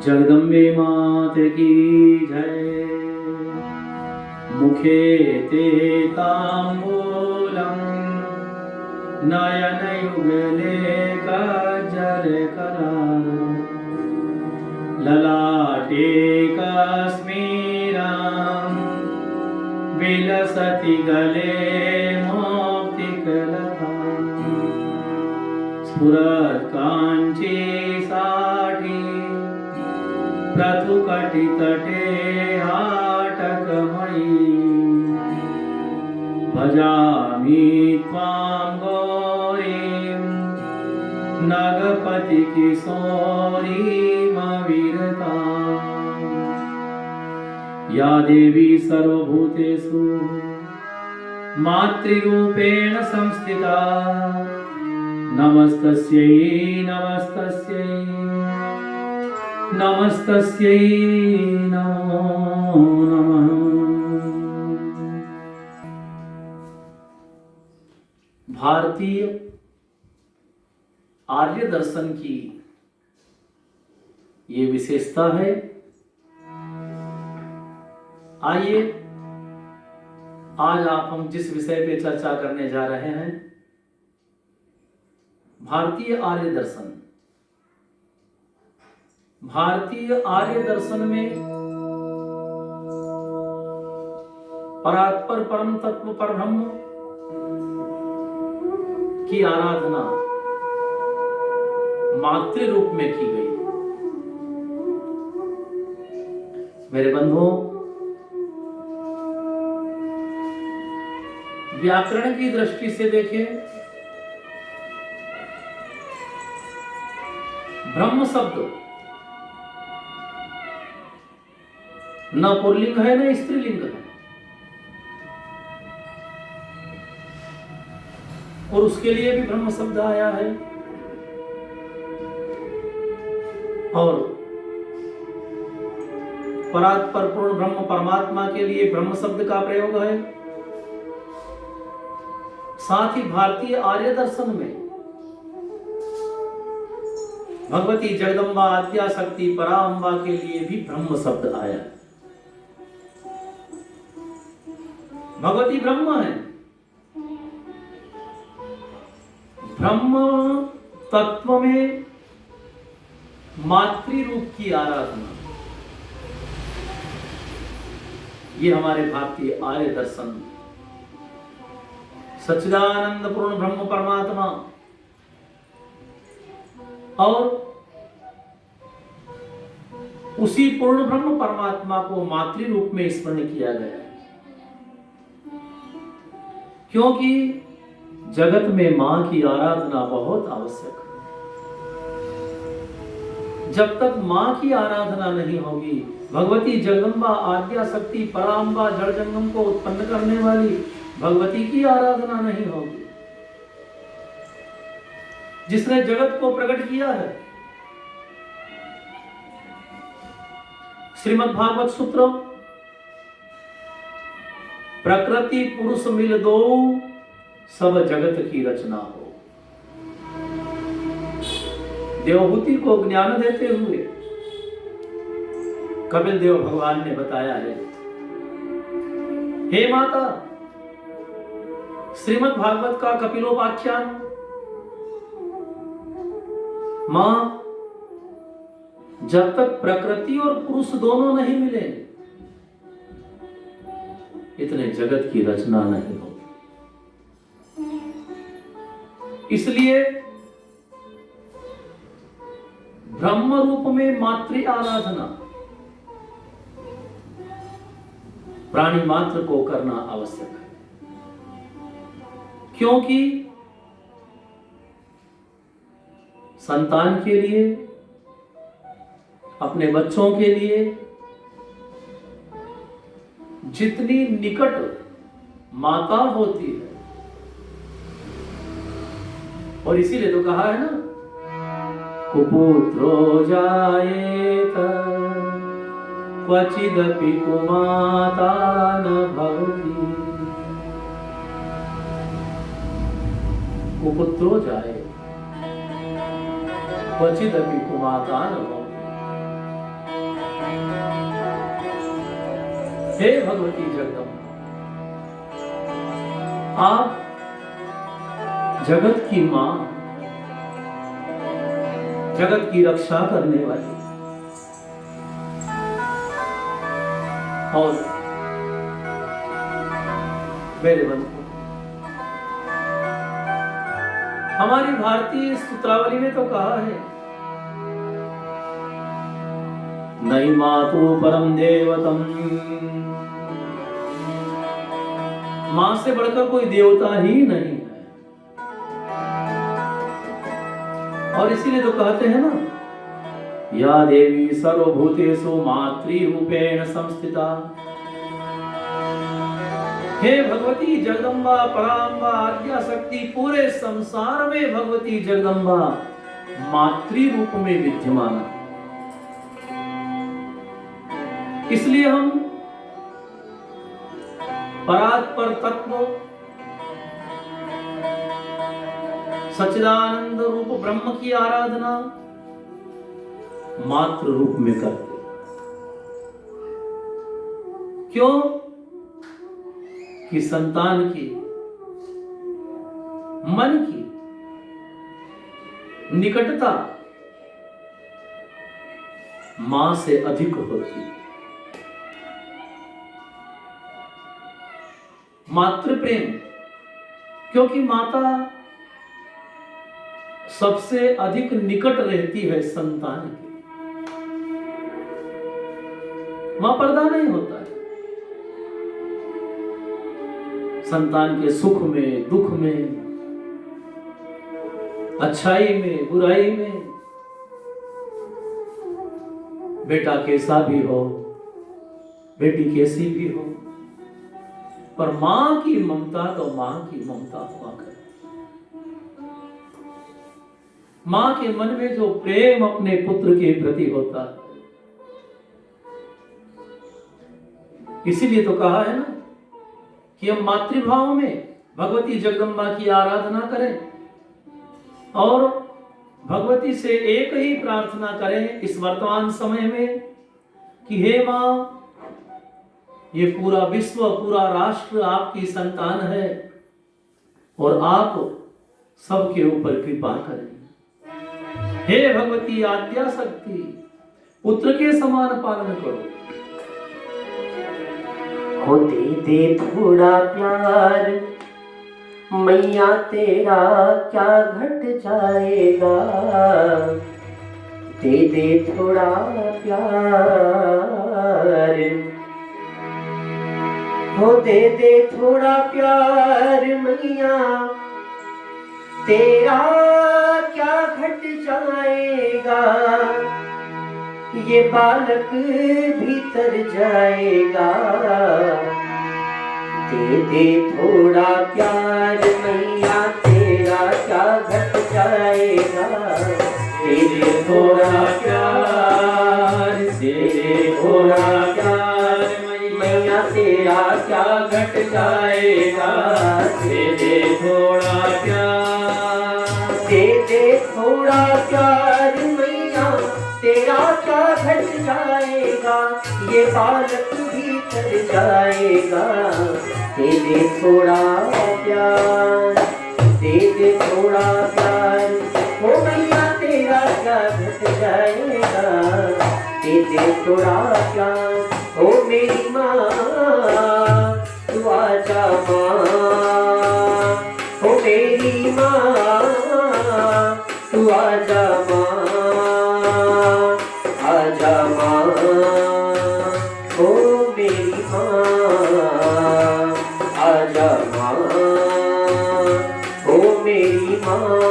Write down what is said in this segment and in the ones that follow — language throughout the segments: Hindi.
जगदम्बे मात की जय। मुखे ते ताम्बूलं नयनयुगले काजल कला ललाटे कस्मीरं विलसति गले मौक्तिकलता स्फुरत् काञ्ची साठी प्रथुकटितटे हाटकमयी भजामि त्वां गौरीं नगपति किशोरीमविरताम् या देवी सर्वभूतेषु मातृरूपेण संस्थिता नमस्तस्यै नमस्तस्यै नमस्तस्यै नमो नमः। भारतीय आर्य दर्शन की ये विशेषता है। आइए आज हम जिस विषय पे चर्चा करने जा रहे हैं, भारतीय आर्य दर्शन। भारतीय आर्य दर्शन में परात्पर परम तत्व परब्रह्म की आराधना मातृ रूप में की गई। मेरे बंधुओं, व्याकरण की दृष्टि से देखें, ब्रह्म शब्द न पुल्लिंग है न स्त्रीलिंग है, और उसके लिए भी ब्रह्म शब्द आया है। और परात्पर पूर्ण ब्रह्म परमात्मा के लिए ब्रह्म शब्द का प्रयोग है। साथ ही भारतीय आर्य दर्शन में भगवती जगदम्बा आद्या शक्ति पराम्बा के लिए भी ब्रह्म शब्द आया। भगवती ब्रह्म है। ब्रह्म तत्व में मातृ रूप की आराधना, ये हमारे भारतीय आर्य दर्शन सच्चिदानंद पूर्ण ब्रह्म परमात्मा और उसी पूर्ण ब्रह्म परमात्मा को मातृ रूप में स्मरण किया गया है। क्योंकि जगत में मां की आराधना बहुत आवश्यक है। जब तक मां की आराधना नहीं होगी, भगवती जगदम्बा आद्या शक्ति पराम्बा जड़ जंगम को उत्पन्न करने वाली भगवती की आराधना नहीं होगी। जिसने जगत को प्रकट किया है, श्रीमद् भागवत सूत्र, प्रकृति पुरुष मिल दो, सब जगत की रचना हो। देवहूति को ज्ञान देते हुए कपिल देव भगवान ने बताया है, हे माता, श्रीमद् भागवत का कपिलोपाख्यान मां, जब तक प्रकृति और पुरुष दोनों नहीं मिले, इतने जगत की रचना नहीं होगी। इसलिए ब्रह्म रूप में मातृ आराधना प्राणी मात्र को करना आवश्यक है, क्योंकि संतान के लिए, अपने बच्चों के लिए जितनी निकट माता होती है, और इसीलिए तो कहा है ना, कुपुत्रो जायेत क्वचिदपि कुमाता न भवति। कुपुत्रो जायेत क्वचिदपि कुमाता न भवति। हे भगवती जगदम्बा, आप जगत की मां, जगत की रक्षा करने वाली, और मेरे बंधु, हमारी भारतीय सूत्रावली में तो कहा है, नई मातु परम देवतम, मां से बढ़कर कोई देवता ही नहीं है। और इसीलिए तो कहते हैं ना, या देवी सर्वभूतेषु मातृरूपेण संस्थिता। हे भगवती जगदम्बा, पराम्बा, आद्या शक्ति, पूरे संसार में भगवती जगदम्बा मातृ रूप में विद्यमान है। इसलिए हम परात्पर तत्व सच्चिदानंद रूप ब्रह्म की आराधना मात्र रूप में करते। क्यों? कि संतान की, मन की निकटता मां से अधिक होती है। मातृ प्रेम, क्योंकि माता सबसे अधिक निकट रहती है संतान के। मां पर्दा नहीं होता है, संतान के सुख में, दुख में, अच्छाई में, बुराई में, बेटा कैसा भी हो, बेटी कैसी भी हो, पर मां की ममता तो मां की ममता हुआ करे। मां के मन में जो प्रेम अपने पुत्र के प्रति होता है, इसीलिए तो कहा है ना कि हम मातृभाव में भगवती जगदम्बा की आराधना करें और भगवती से एक ही प्रार्थना करें इस वर्तमान समय में कि हे मां, ये पूरा विश्व, पूरा राष्ट्र आपकी संतान है और आप सबके ऊपर कृपा करें। हे भगवती आद्या शक्ति, पुत्र के समान पालन करो। हो दे दे थोड़ा प्यार मैया, तेरा क्या घट जाएगा। दे दे थोड़ा प्यार, हो दे दे थोड़ा प्यार मैया, तेरा क्या घट जाएगा। ये बालक भीतर जाएगा, दे दे थोड़ा प्यार मैया तेरा क्या घट जाएगा। दे दे थोड़ा प्यार, दे दे थोड़ा प्यार, मैया तेरा क्या घट जाएगा। दे दे थोड़ा प्यार, दे दे थोड़ा प्यार मैया तेरा क्या घट जाएगा। ये बालक भीतर जाएगा। दे दे थोड़ा प्यार, दे दे थोड़ा प्यार, ओ मैया तेरा क्या घट जाएगा। दे दे थोड़ा प्यार, ओ मेरी माँ तू आजा माँ, ओ मेरी माँ तू आजा माँ, आजा माँ, ओ मेरी माँ आजा माँ, ओ मेरी माँ।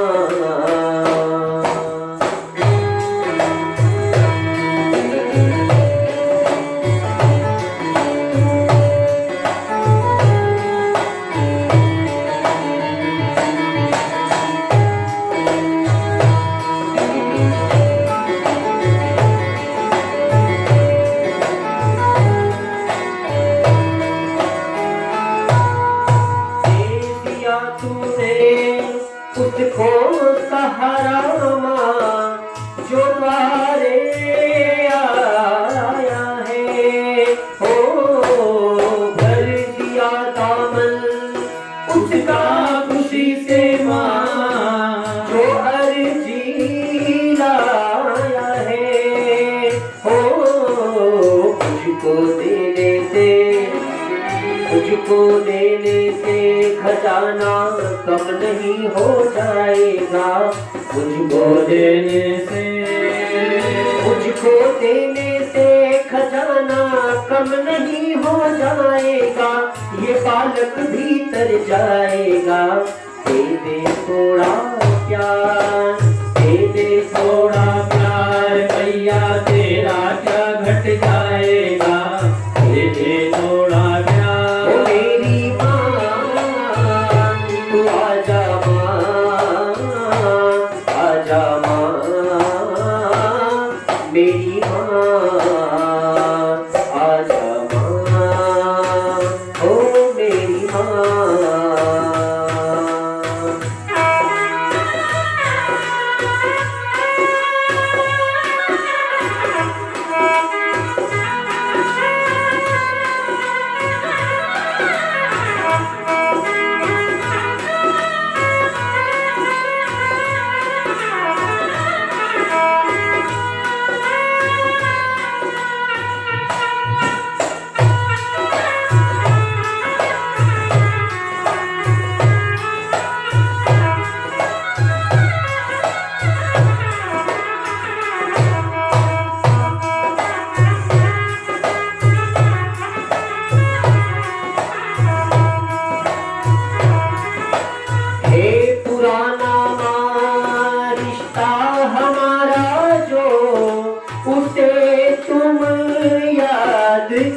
उसको सहारा माँ जो द्वारे आया है, ओ भर दिया दामन उसका खुशी से माँ जो अर्जी लाया है, ओ मुझको देने से, मुझको देने से खजाना कम नहीं हो जाएगा। मुझको देने से, मुझको देने से खजाना कम नहीं हो जाएगा। ये बालक भीतर जाएगा। दे दे थोड़ा प्यार, दे दे थोड़ा प्यार, मैया तेरा क्या घट जाएगा। दे दे थोड़ा प्यार, ओ मेरी माँ तू आजा माँ, आजा माँ, मेरी माँ आजा माँ, ओ मेरी माँ।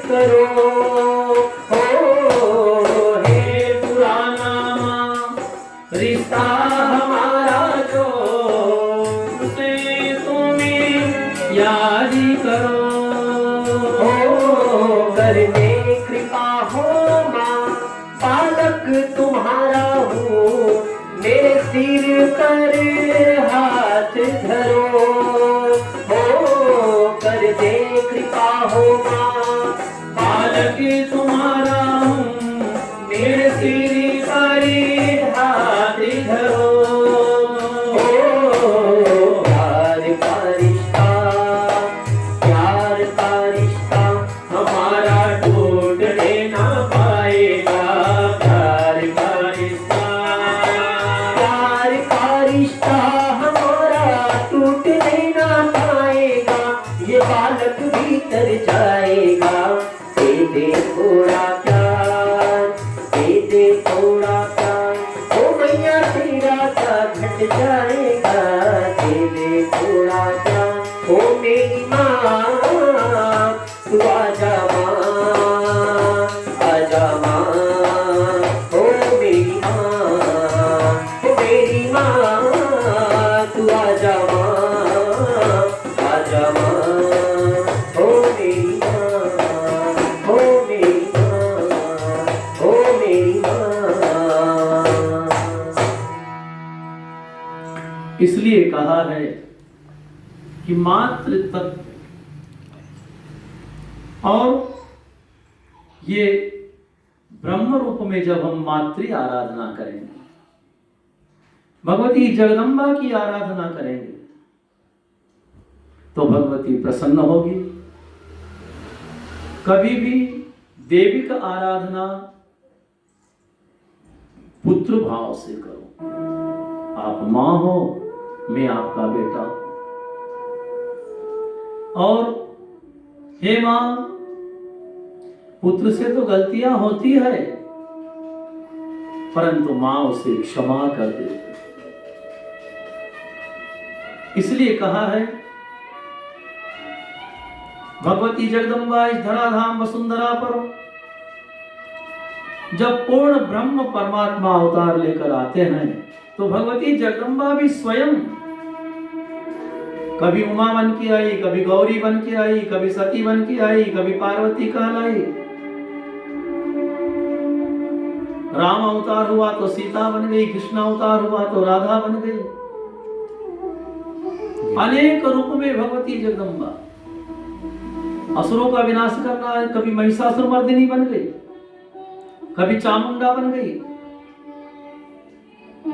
करो हो, हे पुराना रिश्ता हमारा जो उसे तुम्हें याद करो हो। करने कृपा हो माँ बालक तुम्हारा हूँ, मेरे सिर पर हाथ धरो हो। कर दे कृपा हो माँ बालक तुम्हारा हूँ, मेरे सिर पर हाथ धरो हो। प्यार का रिश्ता, प्यार का रिश्ता हमारा टूटने ना पाएगा। प्यार का रिश्ता, प्यार का रिश्ता हमारा टूटने ना पाएगा। ये बालक भीतर जाएगा। दे दे थोड़ा इसलिए कहा है कि मातृ तत्व और ये ब्रह्म रूप में जब हम मातृ आराधना करेंगे, भगवती जगदम्बा की आराधना करेंगे, तो भगवती प्रसन्न होगी। कभी भी देवी का आराधना पुत्र भाव से करो। आप मां हो, मैं आपका बेटा। और हे मां, पुत्र से तो गलतियां होती है, परंतु मां उसे क्षमा कर देती। इसलिए कहा है भगवती जगदम्बा इस धराधाम वसुंधरा पर जब पूर्ण ब्रह्म परमात्मा अवतार लेकर आते हैं, तो भगवती जगदम्बा भी स्वयं कभी उमा बन के आई, कभी गौरी बन के आई, कभी सती बन के आई, कभी पार्वती कहलाई। राम अवतार हुआ तो सीता बन गई, कृष्ण अवतार हुआ तो राधा बन गई। अनेक रूप में भगवती जगदम्बा असुरों का विनाश करना है। कभी महिषासुर मर्दिनी बन गई, कभी चामुंडा बन गई।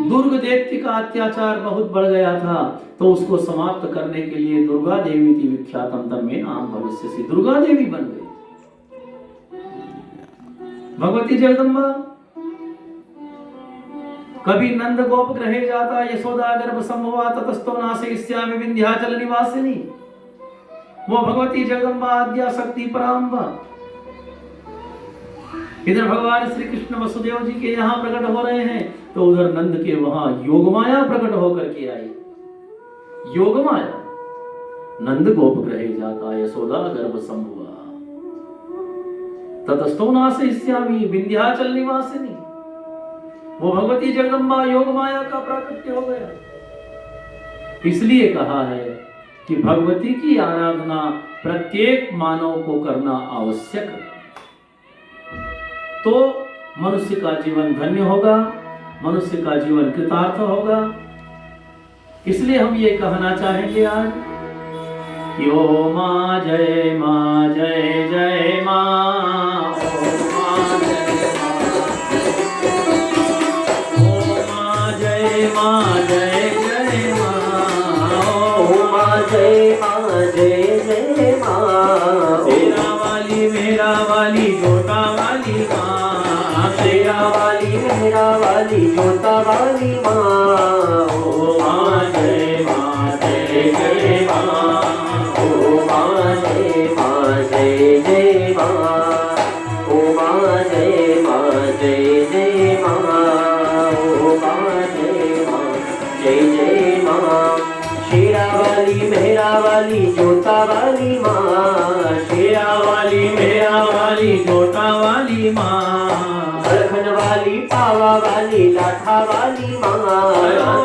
दुर्ग दैत्य का अत्याचार बहुत बढ़ गया था, तो उसको समाप्त करने के लिए दुर्गा देवी थी विख्यात अंतर में नाम भविष्य से दुर्गा देवी बन गई भगवती जगदम्बा। कभी नंद गोप ग्रहे जाता यशोदा गर्भ संभवा ततस्तो नासयिष्यामि विंध्याचल निवासिनी। वो भगवती जगदम्बा आद्या शक्ति पराम्बा। इधर भगवान श्री कृष्ण वसुदेव जी के यहाँ प्रकट हो रहे हैं, तो उधर नंद के वहां योगमाया प्रकट होकर के आई। योगमाया नंद गोप ग्रहे जाता यशोदा गर्भ संभवा ततस्तो नासयिष्यामि विंध्याचल निवासिनी। वो भगवती जगदम्बा योगमाया का प्राकट्य हो गया। इसलिए कहा है कि भगवती की आराधना प्रत्येक मानव को करना आवश्यक है, तो मनुष्य का जीवन धन्य होगा, मनुष्य का जीवन कृतार्थ होगा। इसलिए हम ये कहना चाहेंगे आज कि ओ मां जय मां जय जय मां, ओ मां जय मां जय जय मां, ओ मां जय मां जय जय मां। तेरा वाली मेरा वाली जोटा वाली मां, तेरा वाली मेरा वाली जोता वाली मां। ओ मां जय जय मां, ओ मां जय जय मां, ओ मां जय जय मां, ओ मां जय जय मां। शेरा वाली मेरा वाली जोता वाली मां, शेरा वाली मेरा वाली जोटा वाली मां, लखन वाली पावा वाली लाठा वाली मां,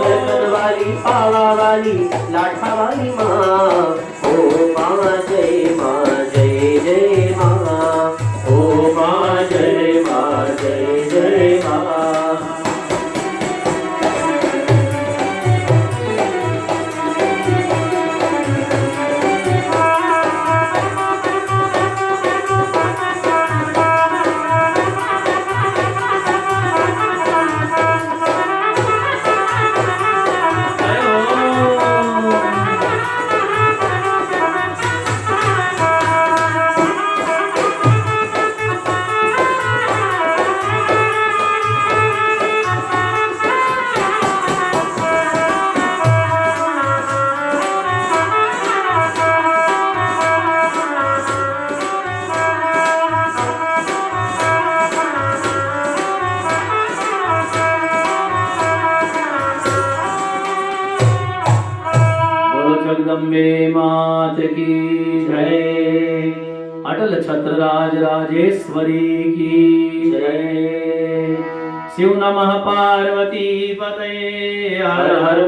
लखन वाली पावा वाली लाठा वाली मां। ओ मां जय जय मां, ओ मां जय जय मां। जगदम्बे मात की जय, अटल छत्र राज राजेश्वरी की जय। शिव नमः पार्वती पतये, हर हर